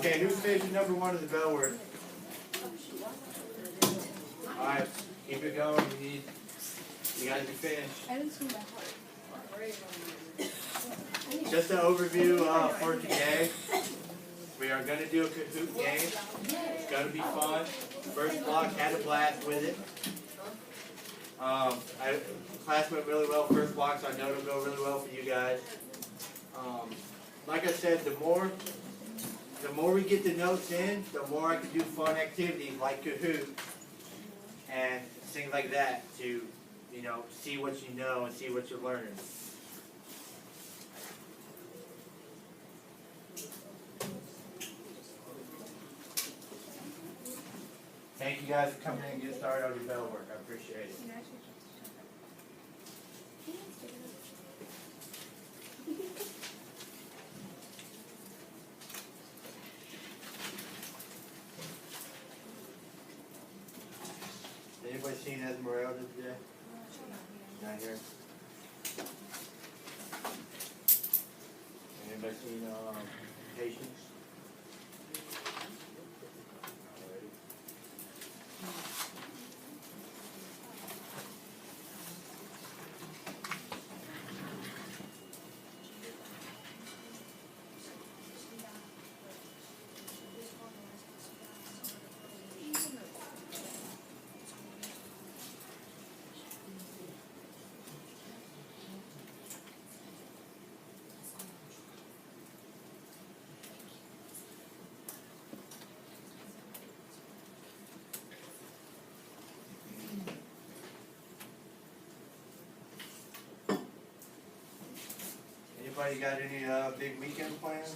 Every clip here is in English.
Okay, who's finished number one of the bell work? Alright, keep it going. You guys can finish. I didn't swim my heart. Just an overview for today. We are going to do a Kahoot game. It's going to be fun. First block had a blast with it. Class went really well first block, so I know it'll go really well for you guys. Like I said, the more we get the notes in, the more I can do fun activities like Kahoot and things like that to, see what you know and see what you're learning. Thank you guys for coming in and getting started on your bell work. I appreciate it. Anybody seen Esmeralda today? Not here. Anybody seen Patience? Anybody got any big weekend plans?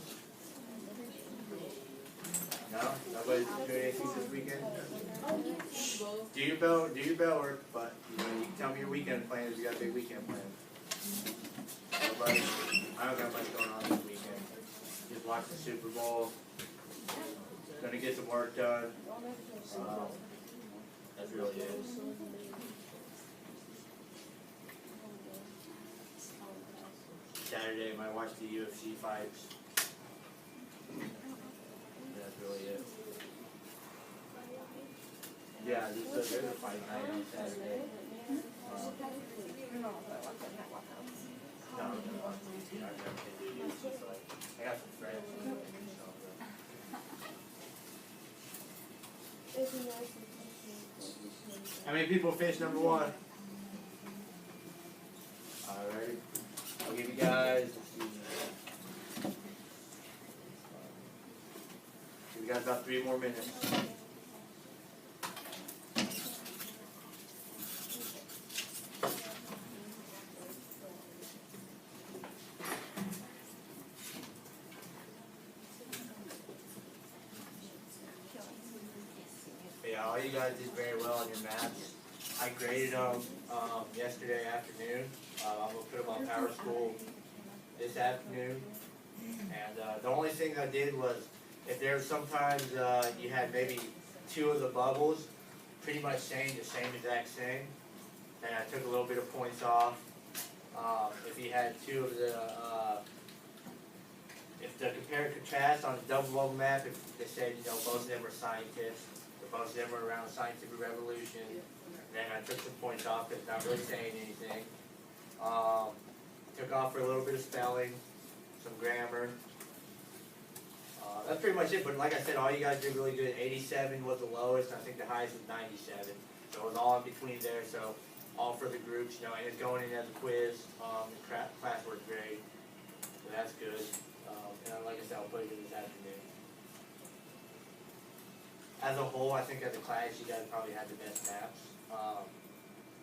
No? Nobody's doing anything this weekend? Do your bell work, but you can tell me your weekend plans if you got big weekend plans. Nobody? I don't got much going on this weekend. Just watch the Super Bowl. Gonna get some work done. That's really it. Saturday, I might watch the UFC fights. That's really it. Yeah, there's a fight night on Saturday. No, I never can do UFC fight. I got some friends. How many people finished number one? Alright. I'll give you guys, we got about 3 more minutes. Yeah, all you guys did very well on your maps. I graded them yesterday afternoon. I'm going to put them on Power School this afternoon. And the only thing I did was, if there's sometimes you had maybe 2 of the bubbles pretty much saying the same exact thing, then I took a little bit of points off. If you had 2 of the, if the compare and contrast on the double bubble map, if they said, both of them were scientists, or both of them were around the scientific revolution, then I took some points off because it's not really saying anything. Took off for a little bit of spelling, some grammar. That's pretty much it, but like I said, all you guys did really good. 87 was the lowest, and I think the highest was 97. So it was all in between there, so all for the groups, and it's going in as a quiz, the classwork grade, so that's good. And like I said, I'll put it in this afternoon. As a whole, I think as a class, you guys probably had the best maps,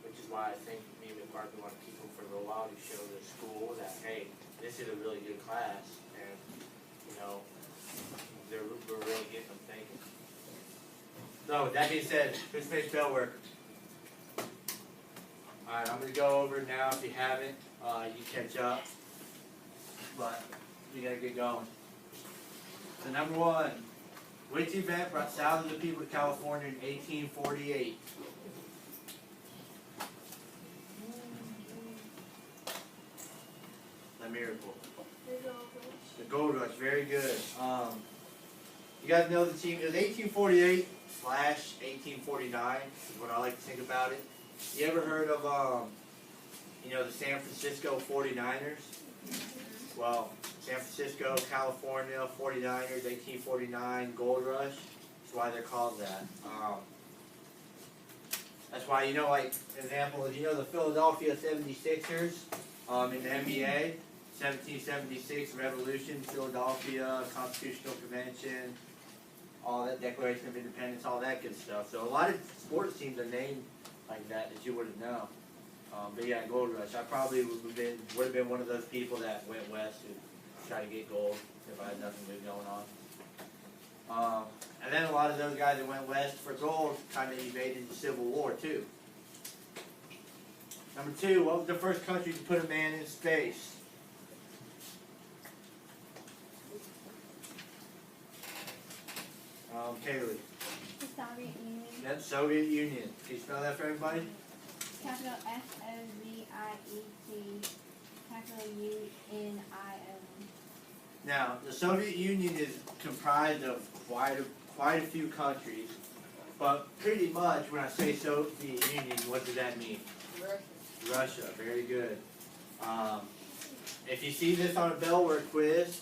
which is why I think me and McCarthy want to keep them for a little while to show the school that, hey, this is a really good class, and, we're really getting them thinking. So, with that being said, who's finished bell work? Alright, I'm going to go over it now. If you haven't, you catch up, but we got to get going. So, number 1. Which event brought thousands of people to California in 1848? The miracle. The gold rush, very good. You guys know the team. It was 1848 / 1849 is what I like to think about it. You ever heard of the San Francisco 49ers? Well, San Francisco, California, 49ers, 1849, Gold Rush. That's why they're called that. That's why, like, example, the Philadelphia 76ers in the NBA, 1776 Revolution, Philadelphia, Constitutional Convention, all that, Declaration of Independence, all that good stuff. So a lot of sports teams are named like that you wouldn't know. But yeah, Gold Rush. I probably would have been one of those people that went west to try to get gold if I had nothing good going on. And then a lot of those guys that went west for gold kind of evaded the Civil War too. Number 2, what was the first country to put a man in space? Kaylee. The Soviet Union. Yep, Soviet Union. Can you spell that for everybody? Capital SOVIET. Capital UNION. Now, the Soviet Union is comprised of quite a few countries, but pretty much when I say Soviet Union, what does that mean? Russia. Very good. If you see this on a Bellware quiz,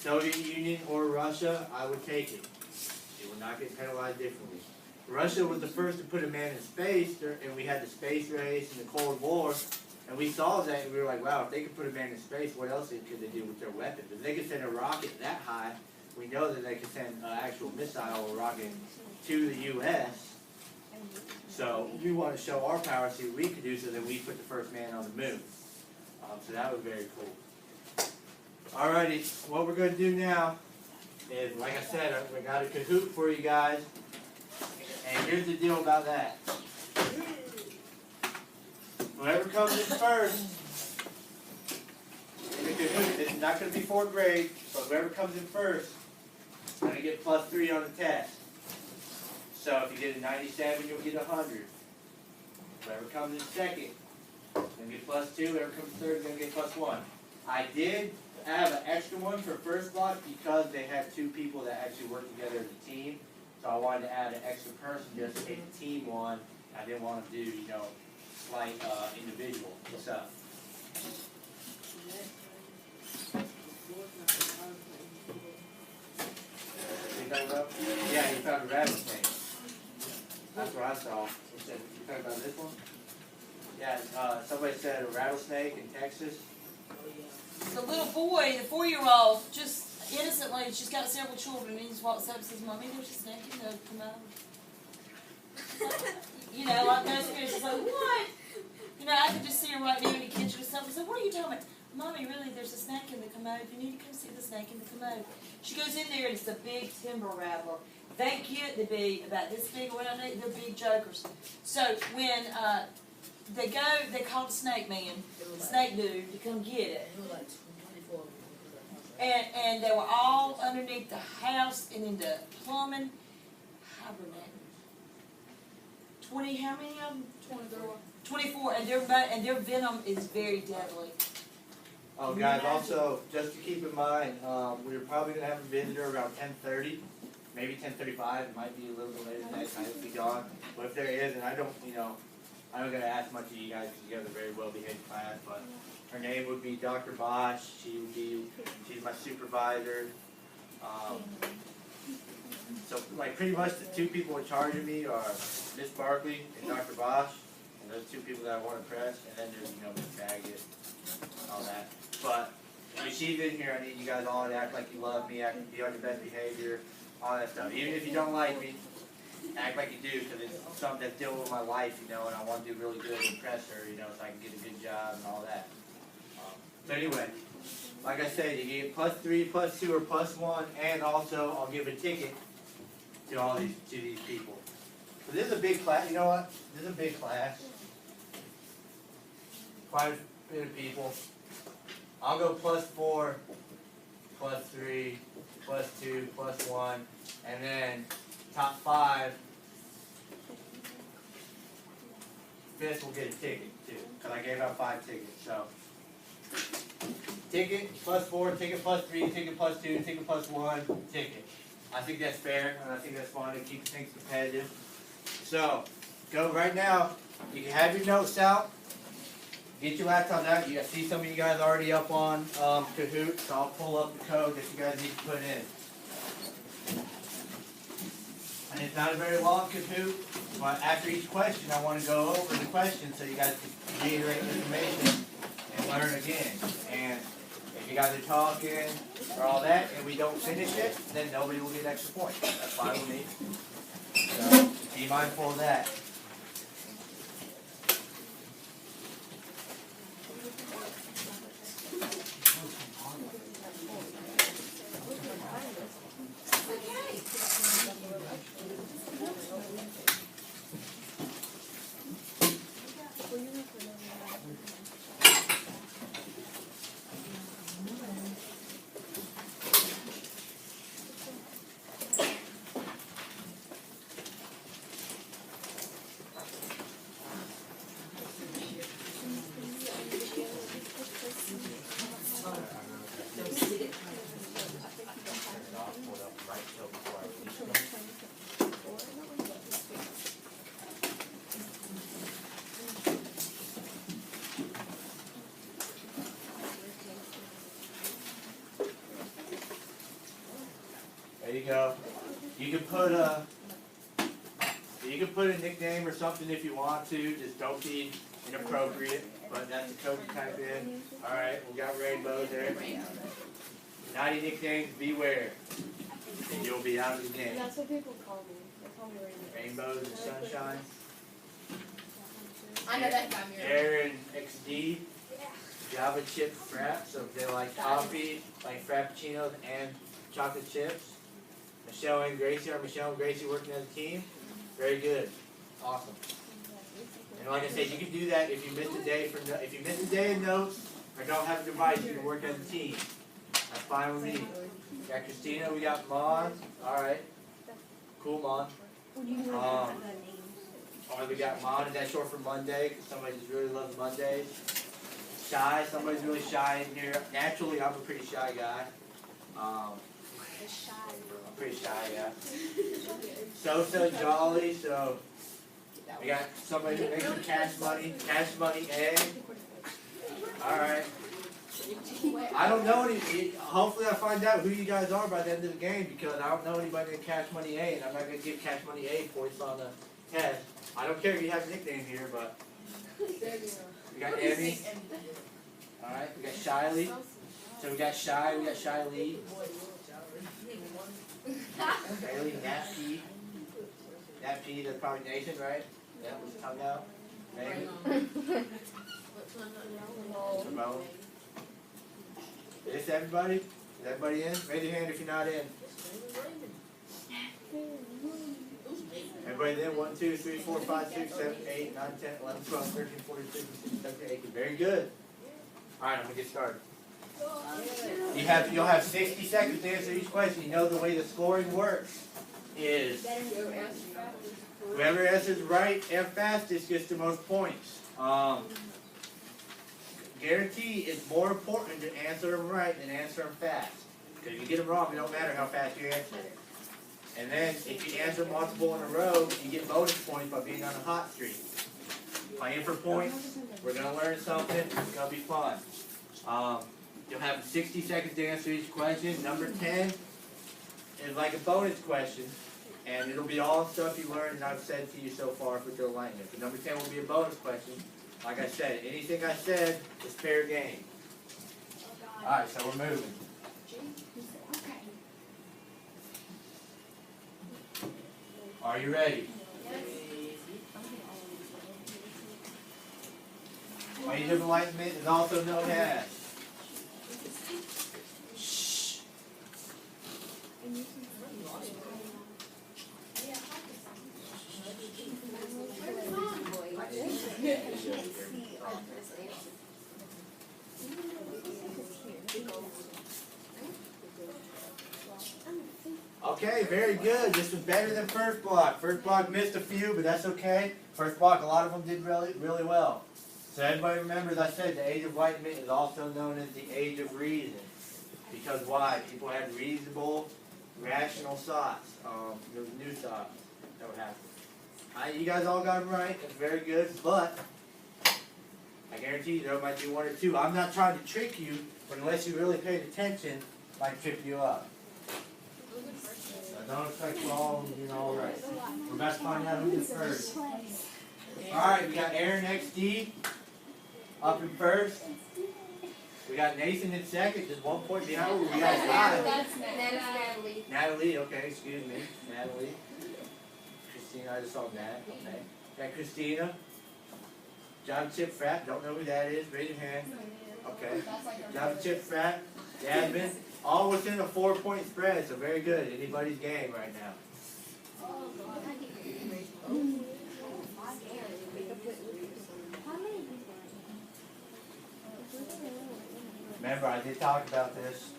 Soviet Union or Russia, I would take it. It would not get penalized differently. Russia was the first to put a man in space, and we had the space race and the Cold War, and we saw that, and we were like, wow, if they could put a man in space, what else could they do with their weapons? If they could send a rocket that high, we know that they could send an actual missile or rocket to the U.S., so we want to show our power, see what we could do, so that we put the first man on the moon. So that was very cool. Alrighty, what we're going to do now is, like I said, we got a Kahoot for you guys. And here's the deal about that. Whoever comes in first, in the Kahoot, it's not going to be 4th grade, but whoever comes in first is going to get +3 on the test. So if you get a 97, you'll get 100. Whoever comes in second is going to get +2. Whoever comes third is going to get +1. I did have an extra one for first block because they had 2 people that actually work together as a team. So I wanted to add an extra person just in case the team won. I didn't want to do, slight individual stuff. You talking about? Yeah, you found a rattlesnake. That's what I saw. You said, you talking about this one? Yeah, somebody said a rattlesnake in Texas. The little boy, the 4-year-old, just innocently, she's got several children, and he just walks up and says, "Mommy, there's a snake in the commode." Like no experience. She's like, "What?" I could just see her right now in the kitchen or something. So, "What are you talking about?" "Mommy, really, there's a snake in the commode. You need to come see the snake in the commode." She goes in there, and it's a big timber rattler. They get to be about this big around it. They're big jokers. So when they called the snake man, the snake dude, to come get it. And they were all underneath the house and in the plumbing, hibernating. 20, how many of them? 24. 24, and their venom is very deadly. Oh, guys, also, just to keep in mind, we're probably going to have a visitor around 10:30, maybe 10:35. It might be a little bit later than that. I will be gone. But if there is, and I don't going to ask much of you guys because you guys are very well-behaved class, but her name would be Dr. Bosch. She's my supervisor. So, pretty much the 2 people in charge of me are Miss Barkley and Dr. Bosch, and those 2 people that I want to press, and then there's, Miss Baggett, all that. But when she's in here, I need you guys all to act like you love me, be on your best behavior, all that stuff. Even if you don't like me, act like you do, because it's something that's dealing with my life, and I want to do really good and impress her, so I can get a good job and all that. So anyway, like I said, you get +3, +2, or +1, and also I'll give a ticket to all these people. So this is a big class. You know what? This is a big class. Quite a bit of people. I'll go +4, +3, +2, +1, and then top 5. 5th will get a ticket too, because I gave out 5 tickets. So ticket +4, ticket +3, ticket +2, ticket +1, ticket. I think that's fair, and I think that's fun to keep things competitive. So, go right now. You can have your notes out. Get your laptop out. I see some of you guys already up on Kahoot, so I'll pull up the code that you guys need to put in. And it's not a very long Kahoot, but after each question, I want to go over the question so you guys can reiterate the information and learn again. And if you guys are talking or all that, and we don't finish it, then nobody will get extra points. That's fine with me. So be mindful of that. There you go. You can put a nickname or something if you want to. Just don't be inappropriate. But that's the code to type in. All right, we got rainbows there. Naughty nicknames, beware, and you'll be out of the game. That's what people call me. They call me Rainbows and sunshine. I know that guy. Aaron XD. Java chip frap. So if they like coffee, like frappuccinos and chocolate chips. Michelle and Gracie, are Michelle and Gracie working as a team? Very good. Awesome. And like I said, you can do that if you missed a day if you missed a day in notes or don't have a device, you can work as a team. That's fine with me. We got Christina, we got Mon. Alright. Cool, Mon. Or we got Mon, is that short for Monday? Because somebody just really loves Mondays. Shy, somebody's really shy in here. Naturally, I'm a pretty shy guy. I'm pretty shy, yeah. So jolly, so we got somebody who makes some cash money A. Alright. I don't know any, hopefully I find out who you guys are by the end of the game because I don't know anybody in Cash Money A and I'm not going to give Cash Money A points on the test. I don't care if you have a nickname here, but we got Emmy. Alright, we got Shiley. So we got Shy, we got Shy Lee. Bailey, Nat P. Nat P, that's probably Nathan, right? Yeah, was it tongue out? Maybe. Simone. Is this everybody? Is everybody in? Raise your hand if you're not in. Everybody in? 1, 2, 3, 4, 5, 6, 7, 8, 9, 10, 11, 12, 13, 14, 15, 16, 17, 18. Very good. Alright, I'm going to get started. You'll have 60 seconds to answer each question. You know the way the scoring works is whoever answers right and fastest gets the most points. Guarantee it's more important to answer them right than answer them fast. Because if you get them wrong, it don't matter how fast you answer it. And then if you answer multiple in a row, you get bonus points by being on a hot streak. Playing for points, we're going to learn something, it's going to be fun. You'll have 60 seconds to answer each question. Number 10 is like a bonus question, and it'll be all stuff you learned and I've said to you so far with your alignment. But number 10 will be a bonus question. Like I said, anything I said is fair game. Alright, so we're moving. Are you ready? Age of Enlightenment is also known as. Shh. Okay, very good. This was better than first block. First block missed a few, but that's okay. First block, a lot of them did really, really well. So everybody remembers I said the age of enlightenment is also known as the age of reason. Because why? People had reasonable, rational thoughts. There was new thoughts that would happen. You guys all got it right. That's very good. But I guarantee you there might be one or two. I'm not trying to trick you, but unless you really paid attention, it might trip you up. So don't expect you all all right. We're about to find out who did first. Alright, we got Aaron XD up in first. We got Nathan in second, just 1 point behind. We got five. That's Natalie. Natalie, okay, excuse me. Natalie. Christina, I just saw Nat. Okay. Got Christina. John Chip Frat, don't know who that is. Raise your hand. Okay. John Chip Frat. Jasmine. All within a 4-point spread, so very good. Anybody's game right now. Remember, I did talk about this.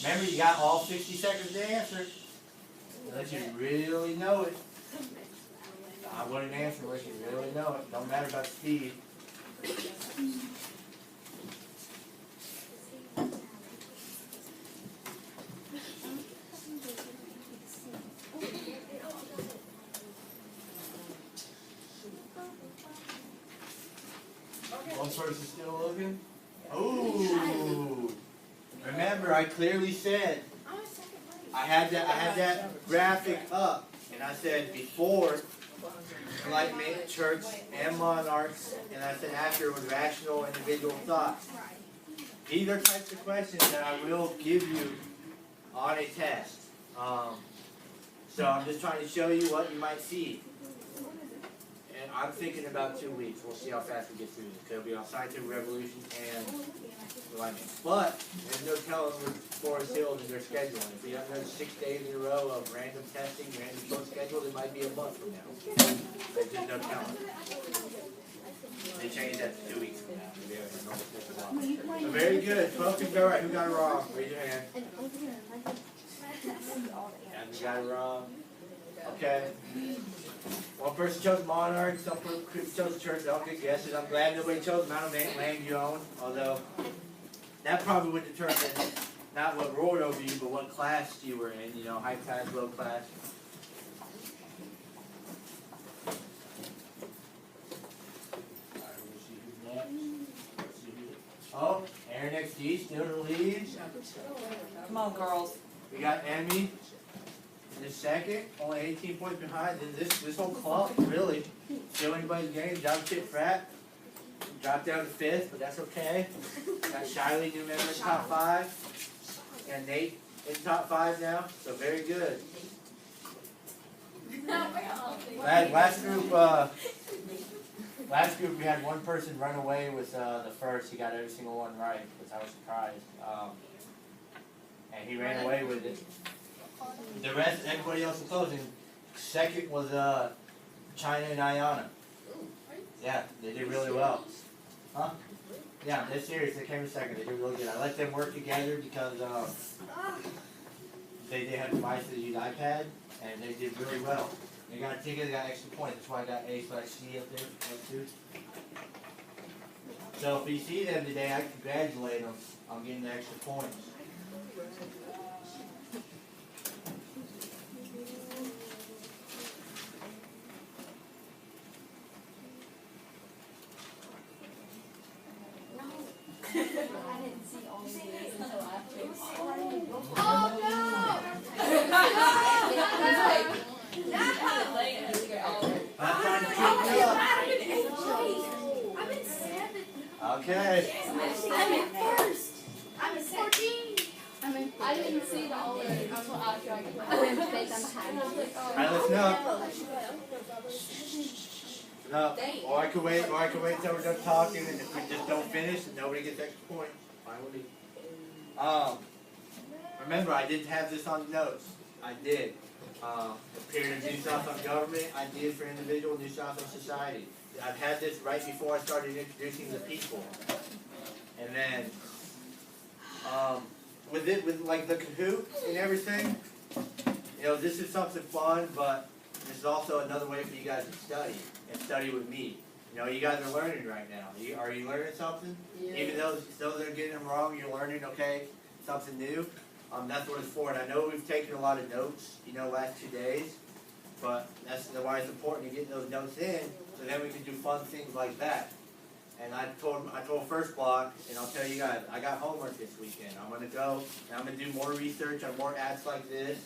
Remember, you got all 60 seconds to answer. Unless you really know it. I wouldn't answer unless you really know it. Don't matter about speed. One person still looking? Ooh! Remember, I clearly said I had that graphic up, and I said before enlightenment, church, and monarchs, and I said after was rational individual thoughts. These are types of questions that I will give you on a test. So I'm just trying to show you what you might see. And I'm thinking about 2 weeks. We'll see how fast we get through this. It'll be on scientific revolution and enlightenment. But there's no telling with Forest Hills and their scheduling. If we have another 6 days in a row of random testing, random short schedule, it might be a month from now. There's just no telling. They changed that to 2 weeks from now. So very good. 12 people got right. Who got it wrong? Raise your hand. And you got it wrong. Okay. One person chose monarch, some person chose church. They're all good guesses. I'm glad nobody chose the amount of land you own, although that probably would determine not what ruled over you, but what class you were in, high class, low class. Oh, Aaron XD still in the lead. Come on, girls. We got Emmy in the second, only 18 points behind. Then this whole clump, really, still anybody's game. John Chip Frat dropped down to 5th, but that's okay. Got Shiley, new member in top 5. And Nate in top 5 now, so very good. Last group we had one person run away with the first. He got every single one right, which I was surprised. And he ran away with it. The rest, everybody else was closing. Second was China and Ayana. Yeah, they did really well. Huh? Yeah, they're serious. They came in second. They did really good. I let them work together because they have devices that use iPad, and they did really well. They got a ticket, they got extra points. That's why I got A/C up there. Too. So if you see them today, I congratulate them on getting the extra points. I didn't see all of these until after. I'm trying to keep you up. I'm in 7th. Okay. I'm in 1st. I'm in 14. I didn't see the all of it until after I went to them behind. Alright, let's know. No, or I could wait till we're done talking, and if we just don't finish, and nobody gets extra points, fine with me. Remember, I didn't have this on the notes. I did. Period of New South on government, ideas for individual, New South on society. I've had this right before I started introducing the people. And then, with like the Kahoot and everything, you know, this is something fun, but this is also another way for you guys to study and study with me. You know, you guys are learning right now. Are you learning something? Yeah. Even though they're getting them wrong, you're learning, okay, something new. That's what it's for. And I know we've taken a lot of notes, you know, last 2 days, but that's why it's important to get those notes in, so then we can do fun things like that. And I told first block, and I'll tell you guys, I got homework this weekend. I'm gonna go and I'm gonna do more research on more apps like this,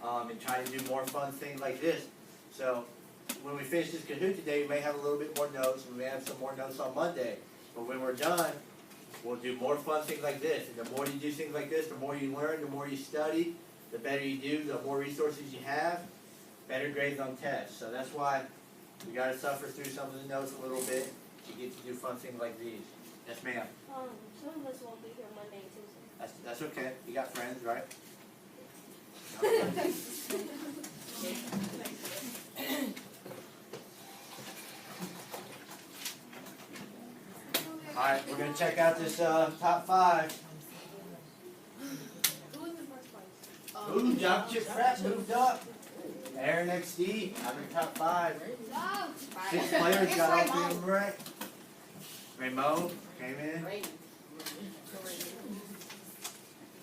and try to do more fun things like this. So when we finish this Kahoot today, we may have a little bit more notes. We may have some more notes on Monday. But when we're done, we'll do more fun things like this. And the more you do things like this, the more you learn, the more you study, the better you do, the more resources you have, better grades on tests. So that's why we got to suffer through some of the notes a little bit to get to do fun things like these. Yes, ma'am. Some of us won't be here Monday and Tuesday. That's okay. You got friends, right? Alright, we're going to check out this top 5. Who in the first place? Ooh, Jump Chip Pratt moved up. Aaron XD, I'm in top 5. 6 players got all 3 of them right. Ramo came in.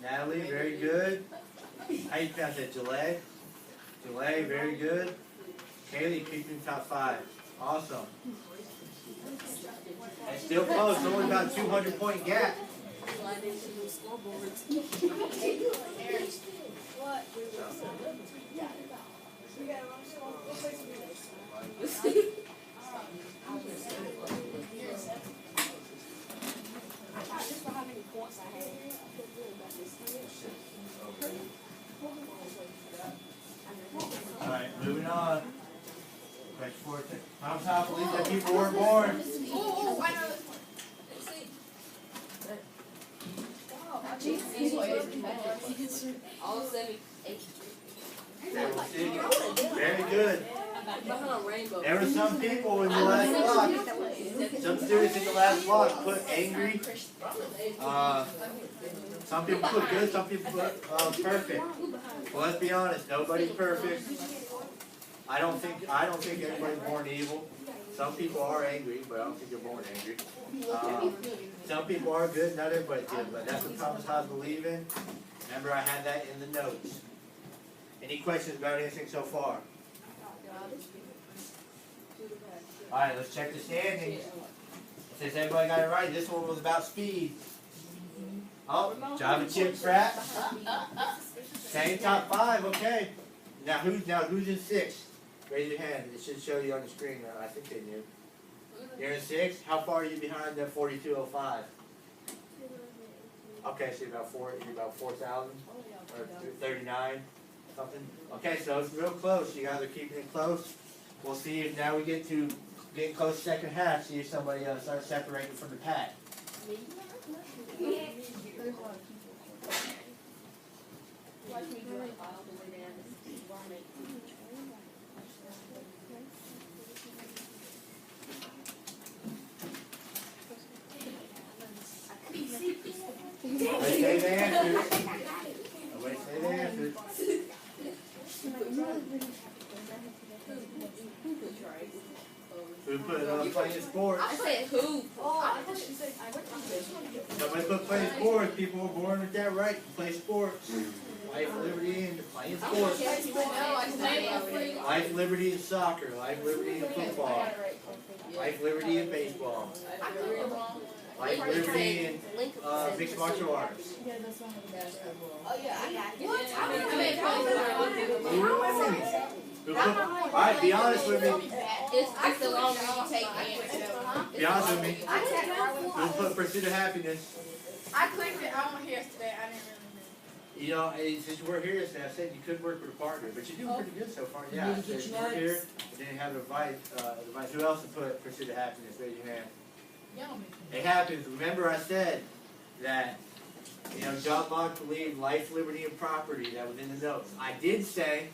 Natalie, very good. How you pronounce that? Jalay? Jalay, very good. Kaylee, keeping top 5. Awesome. It's still close, only about a 200-point gap. Alright, moving on. Question 14. How top believe that people were born? All 7, 8. Very good. There were some people in the last block, some students in the last block put angry. Some people put good, some people put perfect. Well, let's be honest, nobody's perfect. I don't think everybody's born evil. Some people are angry, but I don't think they're born angry. Some people are good, not everybody's good, but that's what Thomas Hobbes believed in. Remember, I had that in the notes. Any questions about anything so far? Alright, let's check the standings. Since everybody got it right, this one was about speed. Oh, Java Chip Pratt. Same top 5, okay. Now who's in 6th? Raise your hand. It should show you on the screen. I think they knew. You're in 6th? How far are you behind the 4205? Okay, so you're about 4,000 or 39, something. Okay, so it's real close. You guys are keeping it close. We'll see if now we get to getting close to second half. See if somebody starts separating from the pack. Let's say the answers. Let's say the answers. Who put playing sports? I said who? Somebody put playing sports. People were born with that right to play sports. Life, liberty, and playing sports. Life, liberty, and soccer. Life, liberty, and football. Life, liberty, and baseball. Life, liberty, and mixed martial arts. Oh yeah, I got it. Alright, be honest with me. It's the longer you take answers. Be honest with me. Who put Pursuit of Happiness? I clicked it on here today. I didn't really You know, since you weren't here yesterday, I said you could work with a partner, but you're doing pretty good so far. Yeah, so you were here, and then you have advice. Who else would put Pursuit of Happiness? Raise your hand. It happens. Remember, I said that, you know, John Locke believed life, liberty, and property. That was in the notes. I did say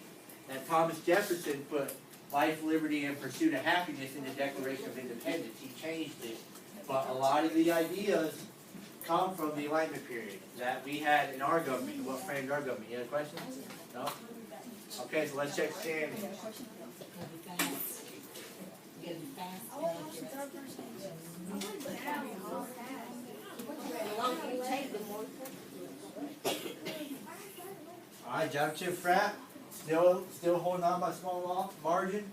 that Thomas Jefferson put life, liberty, and pursuit of happiness in the Declaration of Independence. He changed it. But a lot of the ideas come from the Enlightenment period that we had in our government, what framed our government. You have a question? No? Okay, so let's check Sammy. Alright, Jump Chip Frat, still holding on by small margin.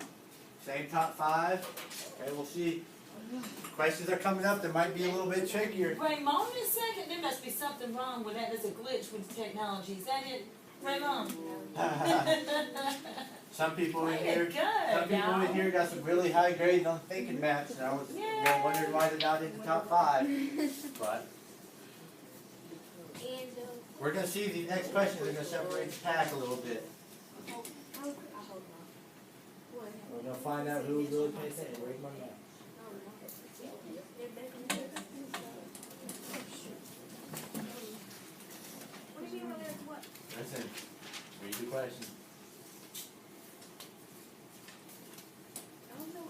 Same top 5. Okay, we'll see. Questions are coming up that might be a little bit trickier. Raymond, a second. There must be something wrong with that. There's a glitch with the technology. Is that it, Raymond? Some people in Way to here, go, some people in here got some really high grades on thinking maths, and I was wondering why they're not in the top 5. But we're gonna see the next question. They're gonna separate the pack a little bit. We're gonna find out who really pays attention. Where's my map? Listen, read the question.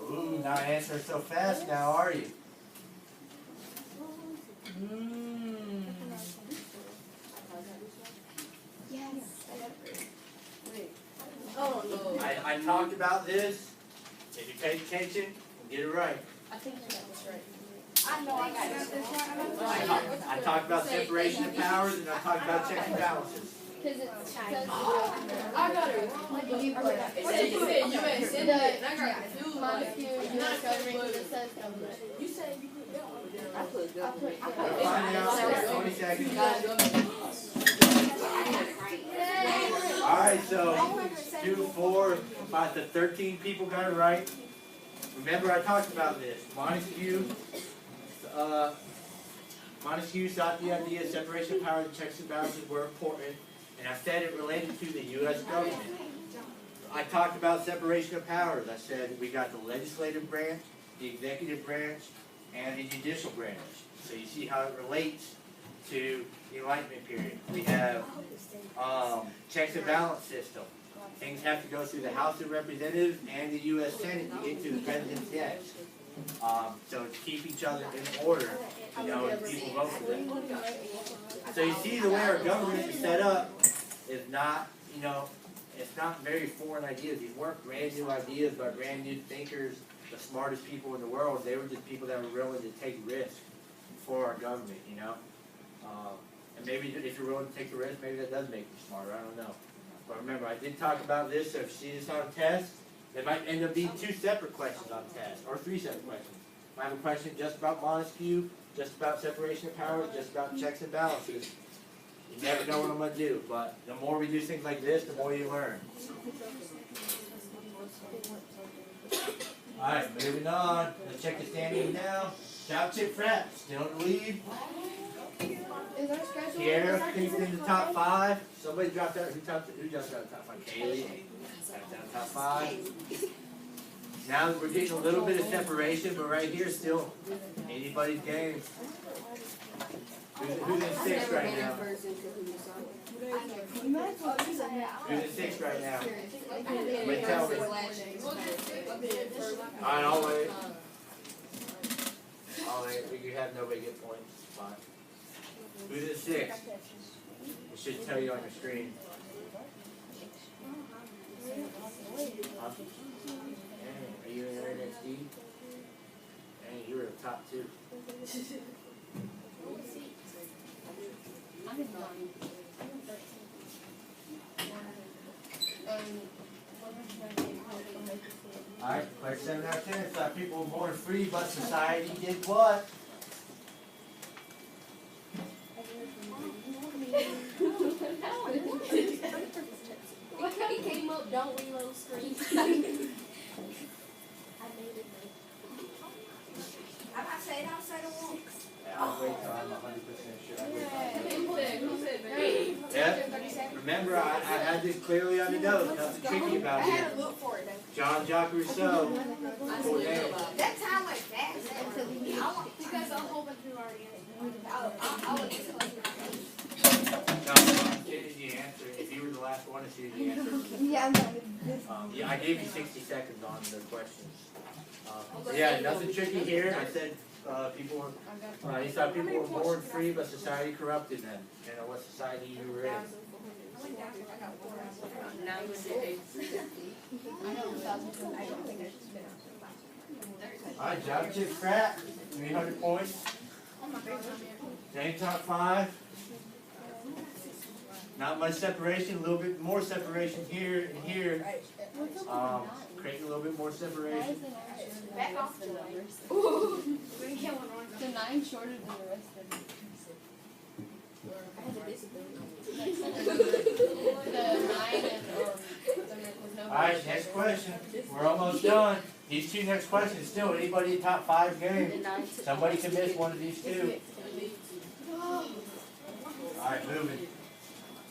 Ooh, not answering so fast now, are you? I talked about this. If you pay attention, get it right. I think that was right. I know I got this I talked about separation of powers, and I talked about checks and balances. Because it's I got it. It said U.S. and I got confused. Montesquieu, U.S. government, it says government. You said you put that one. I put government. We'll find out in 20 seconds. Alright, so 2, 4, about the 13 people got it right. Remember I talked about this. Montesquieu thought the idea of separation of powers and checks and balances were important, and I said it related to the U.S. government. I talked about separation of powers. I said we got the legislative branch, the executive branch, and the judicial branch. So you see how it relates to the Enlightenment period. We have checks and balance system. Things have to go through the House of Representatives and the U.S. Senate to get to the president's desk. So to keep each other in order, you know, and people vote for them. So you see the way our government is set up is not, you know, it's not very foreign ideas. These weren't brand new ideas by brand new thinkers, the smartest people in the world. They were just people that were willing to take risks for our government, you know. And maybe if you're willing to take the risk, maybe that does make you smarter. I don't know. But remember, I did talk about this, so if you see this on a test, there might end up being 2 separate questions on the test, or 3 separate questions. I have a question just about Montesquieu, just about separation of powers, just about checks and balances. You never know what I'm going to do, but the more we do things like this, the more you learn. Alright, moving on. Let's check the standings now. Top Chip Frat, still in the lead. Is our schedule? Kiera keeps in the top 5. Somebody dropped out. Who just got the top 5? Kaylee. Got down top 5. Now we're getting a little bit of separation, but right here still anybody's game. Who's in 6th right now? Who's in 6th right now? Wait, tell me. Alright, I'll wait. We have nobody get points. Fine. Who's in 6th? It should tell you on your screen. Huh? Are you in there next D? Dang, you were the top 2. Alright, question 7 out of 10. It's like people were born free, but society did what? He came up, don't reload screen. I said the one. Yeah, I'll wait till I'm 100% sure. Yeah. Yeah? Remember, I had this clearly on the notes. Nothing tricky about I had it. to look for it. Jean-Jacques Rousseau. Cool name. That time went fast. Because a whole bunch of already I would just No, I'm getting the answer. If you were the last last one and see the answer. Yeah, I'm done. Yeah, I gave you 60 seconds on the questions. Yeah, nothing tricky here. I said people were, he thought people were born free, but society corrupted them. You know what society you were in. Alright, job chip frat, 300 points. Same top 5. Not much separation, a little bit more separation here and here. Creating a little bit more separation. Back off the numbers. The 9 shorter than the rest of them. The 9 and no. Alright, next question. We're almost done. These 2 next questions still, anybody top 5 game? Somebody can miss one of these 2. Alright, moving.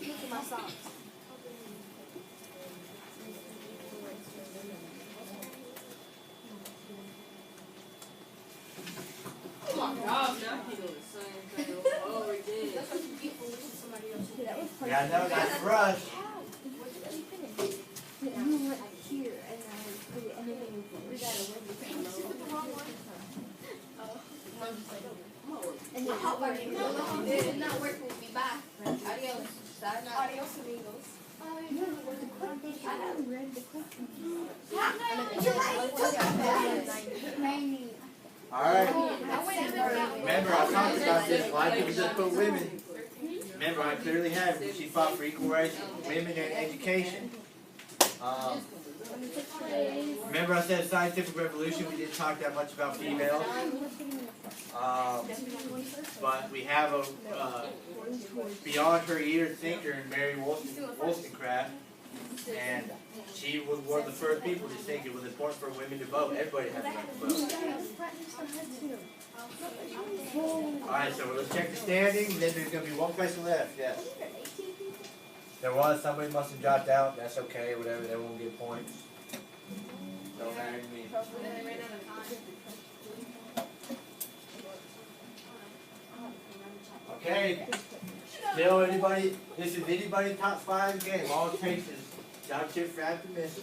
Look at my socks. Oh my gosh, now he's doing the same thing over again. That's what you get for wishing somebody else. That was Yeah, I know that's rush. You went here and I put it and then we got a window. You put the wrong one. And then it did not work with me. Bye. Adios. Adios amigos. I haven't read the question. Alright. Remember, I talked about this. A lot of people just put women. Remember, I clearly have. She fought for equal rights for women and education. Remember, I said scientific revolution. We didn't talk that much about females. But we have a beyond her years thinker in Mary Wollstonecraft, and she was one of the first people to think it was important for women to vote. Everybody has a right to vote. Alright, so let's check the standings. Then there's going to be one question left. Yes. There was. Somebody must have dropped out. That's okay. Whatever. They won't get points. Don't matter to me. Okay. Still anybody, this is anybody top 5 game. All it takes is job chip for after miss.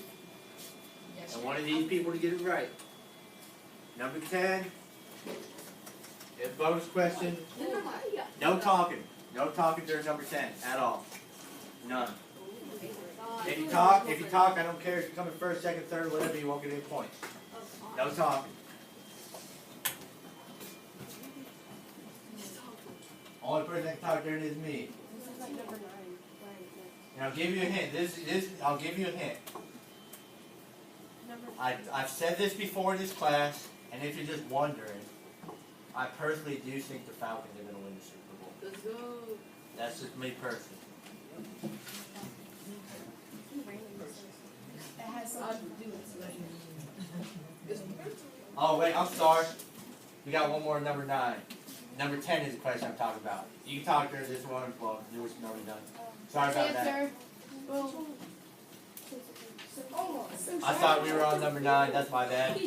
And one of these people to get it right. Number 10. It's a bonus question. No talking. No talking during number 10 at all. None. If you talk, I don't care if you're coming first, second, third, whatever, you won't get any points. No talking. Only person that can talk during is me. And I'll give you a hint. I'll give you a hint. I've said this before in this class, and if you're just wondering, I personally do think the Falcons are going to win the Super Bowl. Let's go. That's just me personally. Oh wait, I'm sorry. We got one more, number 9. Number 10 is the question I'm talking about. You can talk during this one, well, do what you've already done. Sorry about that. I thought we were on number 9, that's my bad.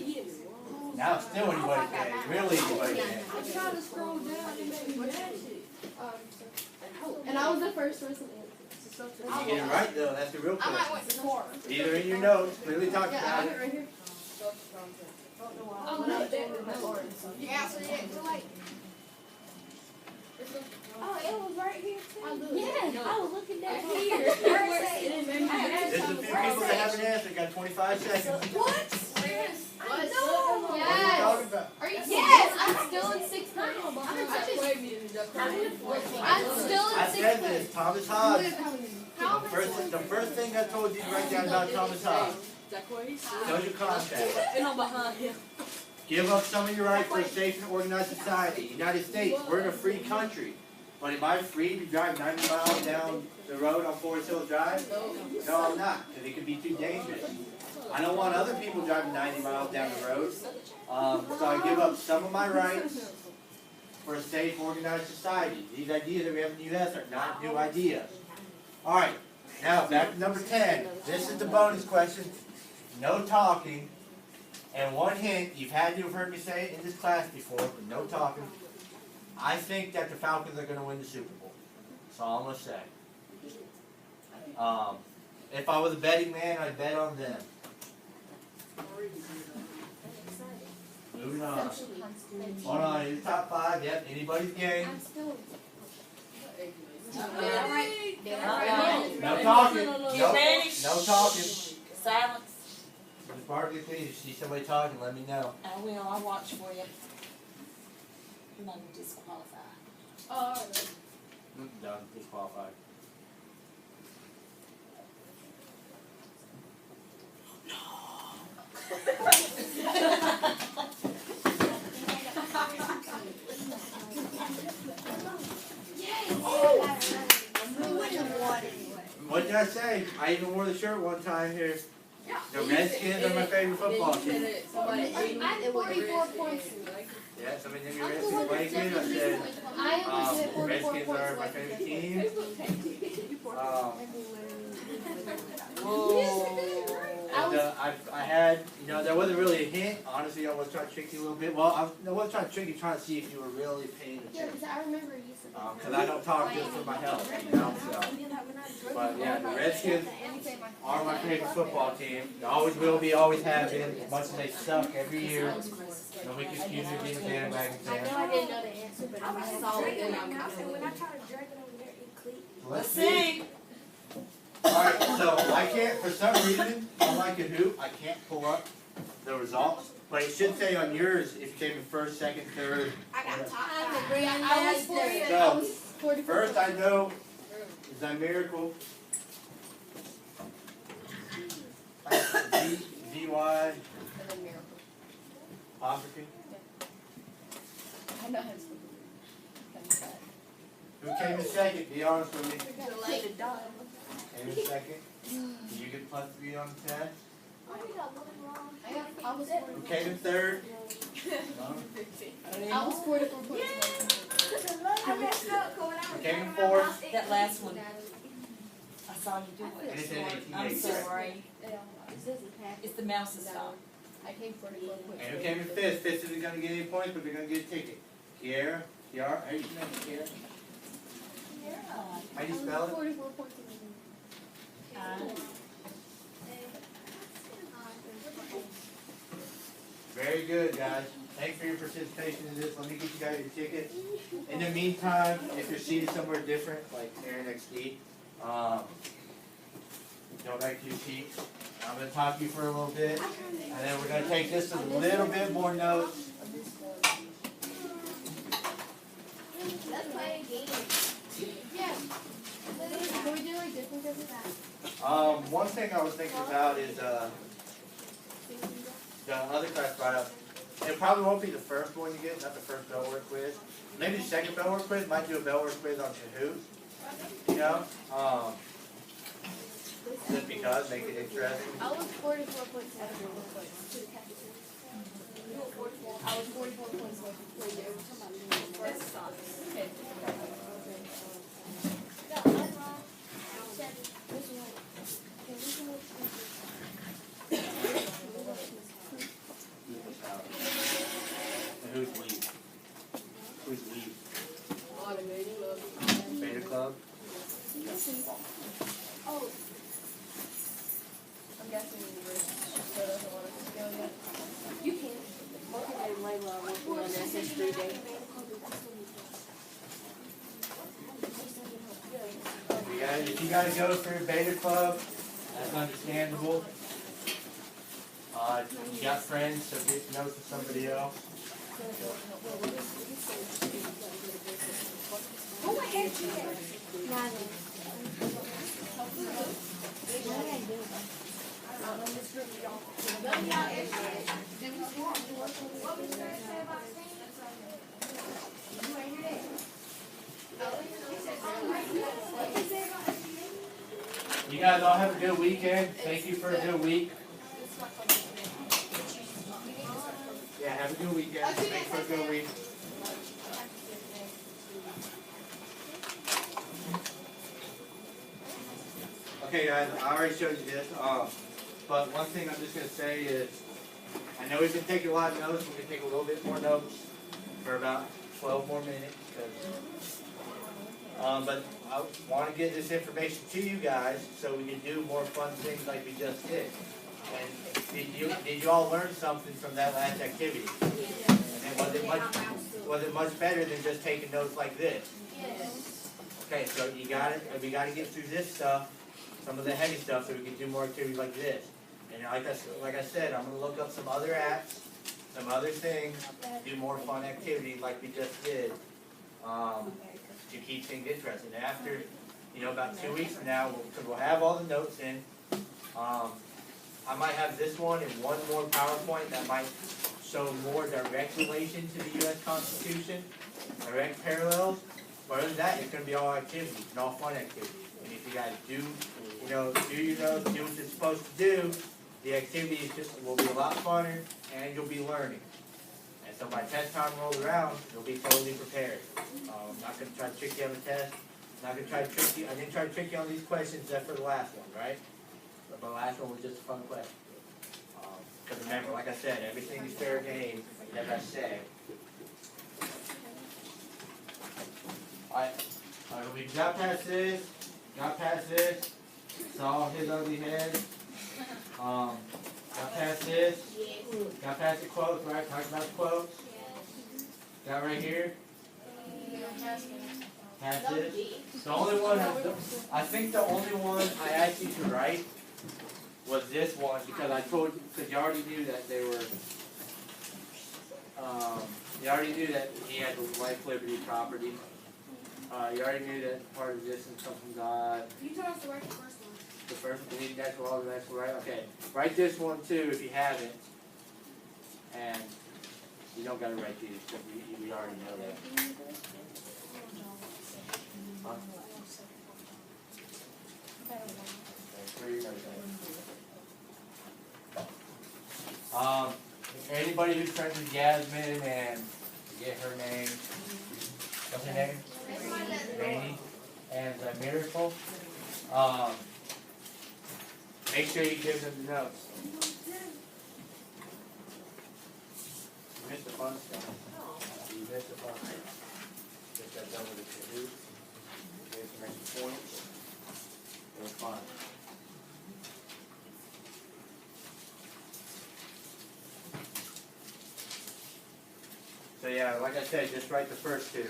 Now it's still anybody's day, really anybody's day. I tried to scroll down and maybe catch it. And I was the first person. You get it right though, that's the real I might question. went to 4. Either in your notes, clearly talk Yeah, I about have it. it right here. Oh, no, there. You answered it too late. Oh, it was right here too. Yeah, I was looking down here. There's a few people that haven't answered, got 25 seconds. What? What No. are you Yes. talking about? Are you yes? I'm still in 6th grade. I'm still in I 6th said grade. this, Thomas Hobbes. The first thing I told you to write down about Thomas Hobbes. Social contact. And I'm behind him. Give up some of your rights for a safe and organized society. United States, we're in a free country. But am I free to drive 90 miles down the road on Forest Hill Drive? No, I'm not, because it could be too dangerous. I don't want other people driving 90 miles down the road. So I give up some of my rights for a safe, organized society. These ideas that we have in the U.S. are not new ideas. All right, now back to number 10. This is the bonus question. No talking. And one hint, you've had to have heard me say it in this class before, but no talking. I think that the Falcons are going to win the Super Bowl. That's all I'm going to say. If I was a betting man, I'd bet on them. Moving on. Hold on, in the top 5, yep, anybody's game. I'm still. No talking. Get ready. No talking. Silence. Just Barkley, please, if you see somebody talking, let me know. I will. I'll watch for you. You're not disqualified. Done, disqualified. What did I say? I even wore the shirt one time here. The Redskins are my favorite football team. I had 44 points. Yeah, somebody named me Redskins Blanket. I said, I legit 44 Redskins points. are my favorite team. I had, there wasn't really a hint. Honestly, I was trying to trick you a little bit. Well, I wasn't trying to trick you, trying to see if you were really paying Yeah, attention. because I remember you said Because I don't talk just for my health, so. But yeah, the Redskins are my favorite football team. They always will be, always have been, as much as they suck every year. Nobody can excuse me being a bandwagon I know fan. I didn't know the answer, but I saw it and I'm Let's see. Alright, so I can't, for some reason, unlike a hoop, I can't pull up the results. But it should say on yours if you came in first, second, third. I got top I was 40. So, I was 44. First I know is that miracle. D-Y apostrophe. Who came in second? Be honest with me. Came in second. Did you get +3 on the test? I was 44. Who came in third? I was 44 points. Who came in fourth? That last one. I saw you do And it's it. in I'm 18. sorry. It's the mouse's fault. I came 44 points. And who came in fifth? Fifth isn't going to get any points, but they're going to get a ticket. Kiara? Kiara? How do you spell it, Kiara? How do you spell it? 44 points. Very good, guys. Thanks for your participation in this. Let me get you guys your ticket. In the meantime, if you're seated somewhere different, like Aaron XD, go back to your seat. I'm going to talk to you for a little bit, and then we're going to take this with a little bit more notes. Let's play a game. Yeah. Can we do like different different? One thing I was thinking about is the other class brought up. It probably won't be the first one you get, not the first Bellware quiz. Maybe the second Bellware quiz. Might do a Bellware quiz on Kahoot. Just because, make it interesting. I was 44 points. I was 44 points. Who's lead? Who's lead? Beta Club? Oh. I'm guessing she doesn't want us to go yet. You can. Working on SS3 day. If you guys go for your Beta Club, that's understandable. You got friends, so get to know somebody else. Oh my head. You guys all have a good weekend. Thank you for a good week. Yeah, have a good weekend. Thanks for a good week. Okay guys, I already showed you this, but one thing I'm just going to say is, I know we've been taking a lot of notes, we're going to take a little bit more notes for about 12 more minutes, because But I want to get this information to you guys so we can do more fun things like we just did. And did you all learn something from that last activity? And was it much better than just taking notes like this? Yes. Okay, so we got to get through this stuff, some of the heavy stuff, so we can do more activities like this. And like I said, I'm gonna look up some other apps, some other things, do more fun activities like we just did, to keep things interesting. And after, about 2 weeks from now, because we'll have all the notes in. I might have this one and one more PowerPoint that might show more direct relation to the U.S. Constitution, direct parallels. But other than that, it's going to be all activities and all fun activities. And if you guys do your notes, do what you're supposed to do, the activities will be a lot funner and you'll be learning. And so by test time rolls around, you'll be totally prepared. I'm not going to try to trick you on the test. I'm not going to try to trick you. I didn't try to trick you on these questions except for the last one, right? But the last one was just a fun question. Because remember, like I said, everything is fair game, as I said. We got past this, saw his ugly head, got past this, got past the quotes, right? Talked about the quotes. Got right here. Past this. The only one, I think the only one I asked you to write was this one because I told you, because you already knew that they were, you already knew that he had the life, liberty, property. You already knew that part of this comes from God. You told us to write the first one. The first one, the natural law, the natural right? Okay. Write this one too if you haven't. And you don't got to write these because we already know that. Huh? Anybody who's friends with Yasmin and forget her name. What's her name? Rainy and Miracle. Make sure you give them the notes. You missed the fun stuff. You missed the fun stuff. Just got done with the Kahoot. Gave some extra points. It was fun. So yeah, like I said, just write the first two.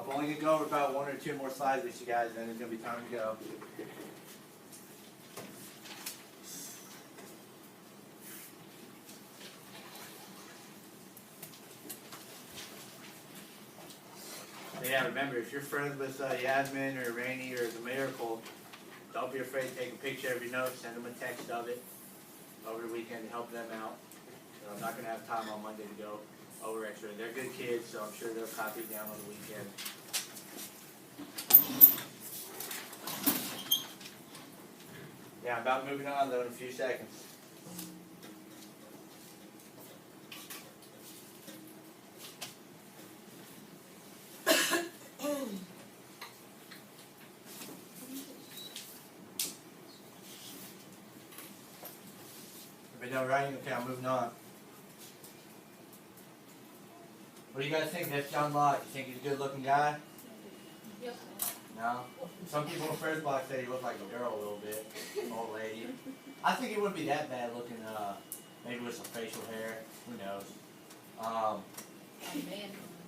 I'm only going to go over about 1 or 2 more slides with you guys, then it's going to be time to go. But yeah, remember, if you're friends with Yasmin or Rainey or the Miracle, don't be afraid to take a picture of your notes, send them a text of it over the weekend to help them out. So I'm not going to have time on Monday to go over extra. They're good kids, so I'm sure they'll copy it down on the weekend. Yeah, I'm about moving on though in a few seconds. Everybody done writing? Okay, I'm moving on. What do you guys think? That's John Locke. You think he's a good looking guy? Yep. No? Some people in first block said he looked like a girl a little bit. Old lady. I think he wouldn't be that bad looking, maybe with some facial hair. Who knows?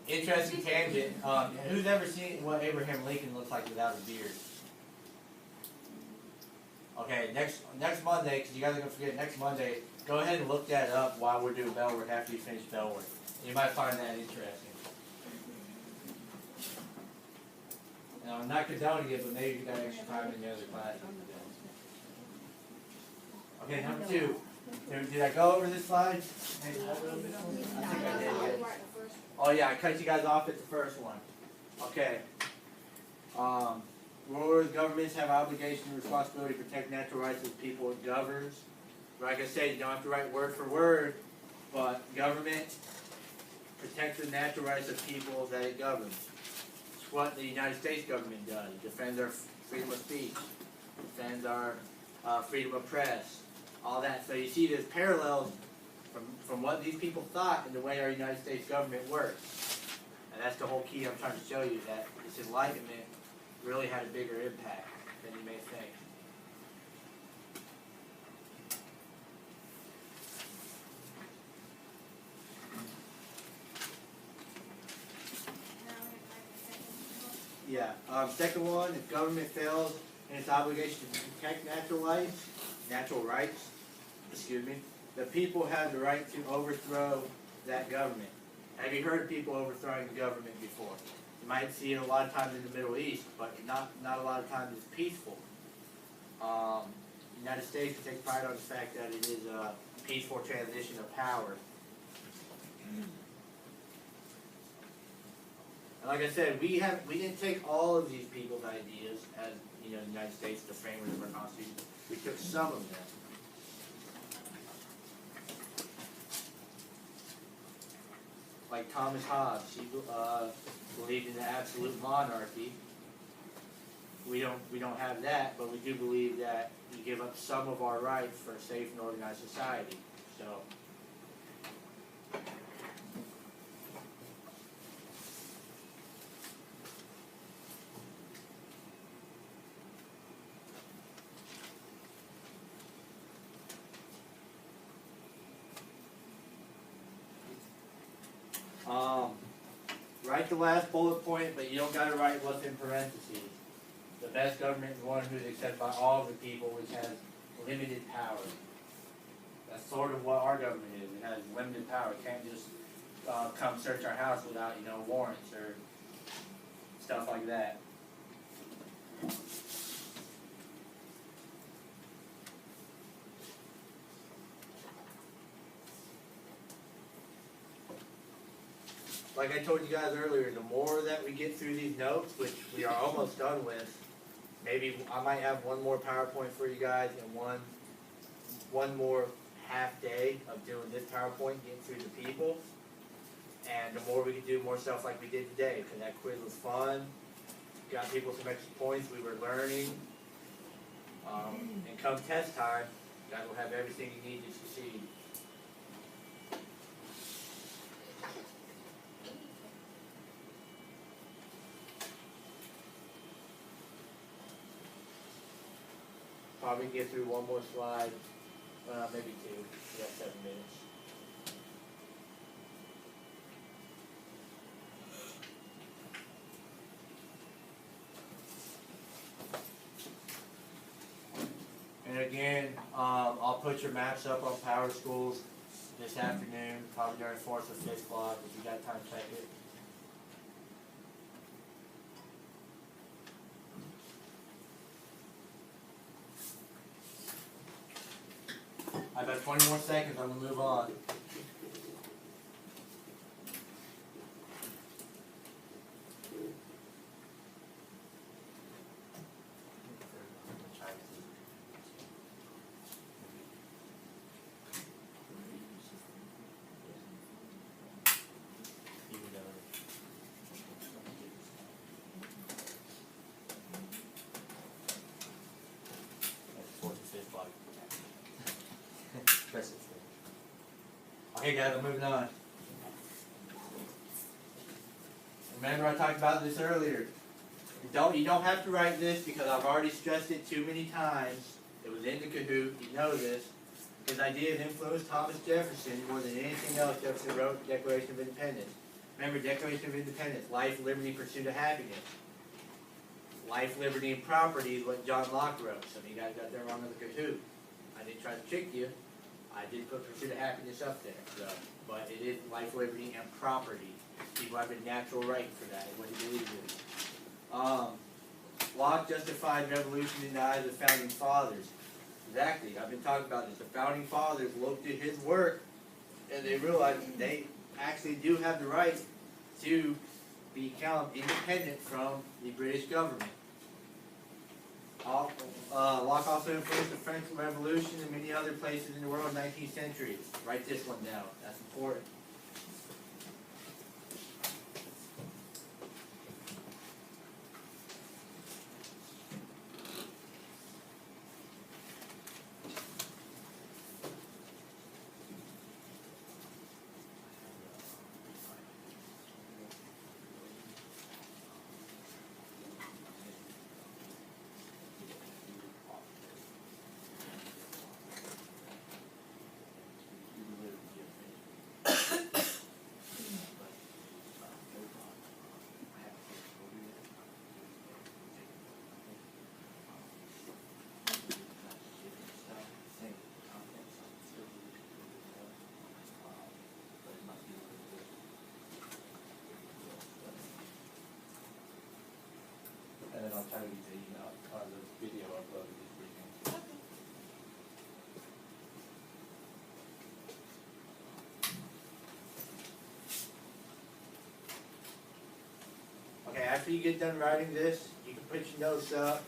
Interesting tangent. Who's ever seen what Abraham Lincoln looks like without a beard? Okay, next Monday, because you guys are going to forget, next Monday, go ahead and look that up while we're doing bell work after you finish bell work. You might find that interesting. Now, I'm not condoning it, but maybe you got extra time in the other class. Okay, number 2. Did I go over this slide? I think I did. Yeah. Oh yeah, I cut you guys off at the first one. Okay. World governments have obligation and responsibility to protect natural rights of the people it governs. Like I said, you don't have to write word for word, but government protects the natural rights of people that it governs. It's what the United States government does. It defends our freedom of speech, defends our freedom of press, all that. So you see there's parallels from what these people thought and the way our United States government works. And that's the whole key I'm trying to show you, that this Enlightenment really had a bigger impact than you may think. Yeah. Second one, if government fails in its obligation to protect natural rights, the people have the right to overthrow that government. Have you heard of people overthrowing the government before? You might see it a lot of times in the Middle East, but not a lot of times it's peaceful. The United States can take pride on the fact that it is a peaceful transition of power. And like I said, we didn't take all of these people's ideas as, the United States, the framers of our Constitution. We took some of them. Like Thomas Hobbes, he believed in the absolute monarchy. We don't have that, but we do believe that we give up some of our rights for a safe and organized society. So. Write the last bullet point, but you don't got to write what's in parentheses. The best government is one who is accepted by all of the people, which has limited power. That's sort of what our government is. It has limited power. It can't just come search our house without, warrants or stuff like that. Like I told you guys earlier, the more that we get through these notes, which we are almost done with, maybe I might have one more PowerPoint for you guys and one more half day of doing this PowerPoint, getting through the people. And the more we can do more stuff like we did today, because that quiz was fun, got people some extra points, we were learning. And come test time, you guys will have everything you need to succeed. Probably get through one more slide, maybe two. We got 7 minutes. And again, I'll put your maps up on Power Schools this afternoon, probably during 4th or 5th block. If you got time, check it. I've got 20 more seconds, I'm going to move on. Okay guys, I'm moving on. Remember I talked about this earlier. You don't have to write this because I've already stressed it too many times. It was in the Kahoot, you know this. His ideas influenced Thomas Jefferson more than anything else Jefferson wrote the Declaration of Independence. Remember, Declaration of Independence, life, liberty, pursuit of happiness. Life, liberty, and property is what John Locke wrote. Some of you guys got that wrong in the Kahoot. I didn't try to trick you. I did put pursuit of happiness up there, so, but it is life, liberty, and property. People have a natural right for that, is what he believes in. Locke justified revolution in the eyes of the founding fathers. Exactly, I've been talking about this. The founding fathers looked at his work, and they realized they actually do have the right to become independent from the British government. Locke also influenced the French Revolution and many other places in the world in the 19th century. Write this one down. That's important. the email, or the video uploaded this weekend. Okay, after you get done writing this, you can put your notes up.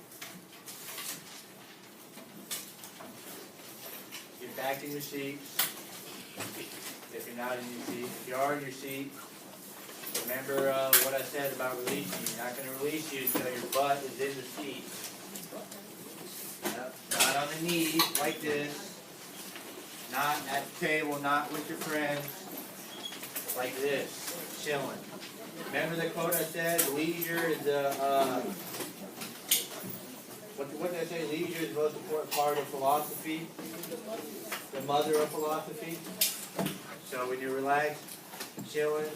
Get back in your seats. If you're not in your seat, if you are in your seat, remember what I said about releasing you. Not going to release you until your butt is in the seat. Yep. Not on the knees like this. Not at the table, not with your friends. Like this, chilling. Remember the quote I said? Leisure is what did I say? Leisure is the most important part of philosophy. The mother of philosophy. So when you're relaxed, chilling,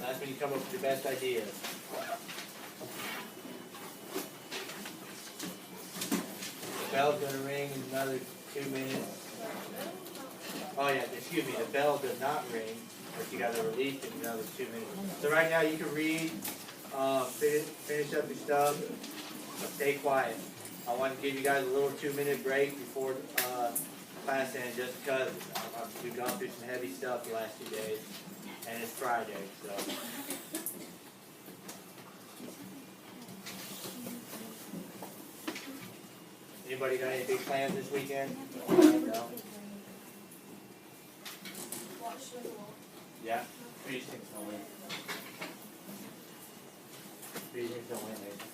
that's when you come up with the best ideas. The bell's going to ring in another 2 minutes. Oh yeah, excuse me, the bell does not ring, but you got to release it in another 2 minutes. So right now you can read, finish up your stuff, but stay quiet. I want to give you guys a little 2-minute break before class ends, just because we've gone through some heavy stuff the last 2 days, and it's Friday, so. Anybody got any big plans this weekend? No? Yeah? Who do you think's gonna win? Who do you think's gonna win, Nathan?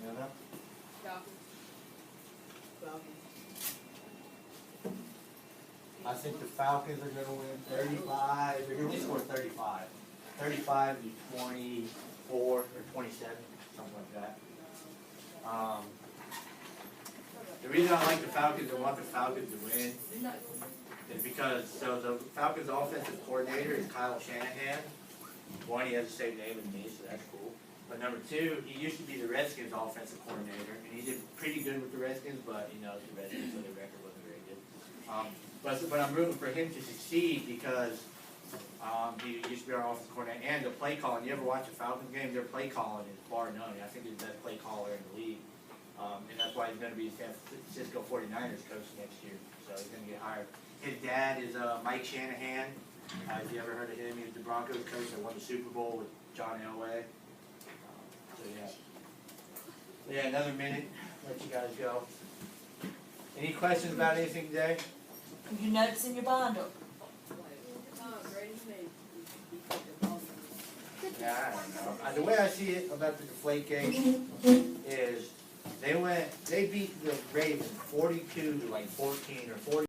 You don't know? I think the Falcons are gonna win 35, they're gonna score 35. 35 to 24 or 27, something like that. The reason I like the Falcons and want the Falcons to win is because, so the Falcons offensive coordinator is Kyle Shanahan. One, he has the same name as me, so that's cool. But number two, he used to be the Redskins offensive coordinator, and he did pretty good with the Redskins, but you know, the Redskins, so their record wasn't very good. But I'm rooting for him to succeed because he used to be our offensive coordinator, and the play calling. You ever watch a Falcons game? Their play calling is bar none. I think he's the best play caller in the league. And that's why he's going to be the San Francisco 49ers coach next year. So he's going to get hired. His dad is Mike Shanahan. Have you ever heard of him? He was the Broncos coach that won the Super Bowl with John Elway. So yeah, another minute. Let you guys go. Any questions about anything today? Your notes in your bundle. Yeah, I don't know. The way I see it about the Deflategate is they beat the Ravens 42 to like 14 or 40.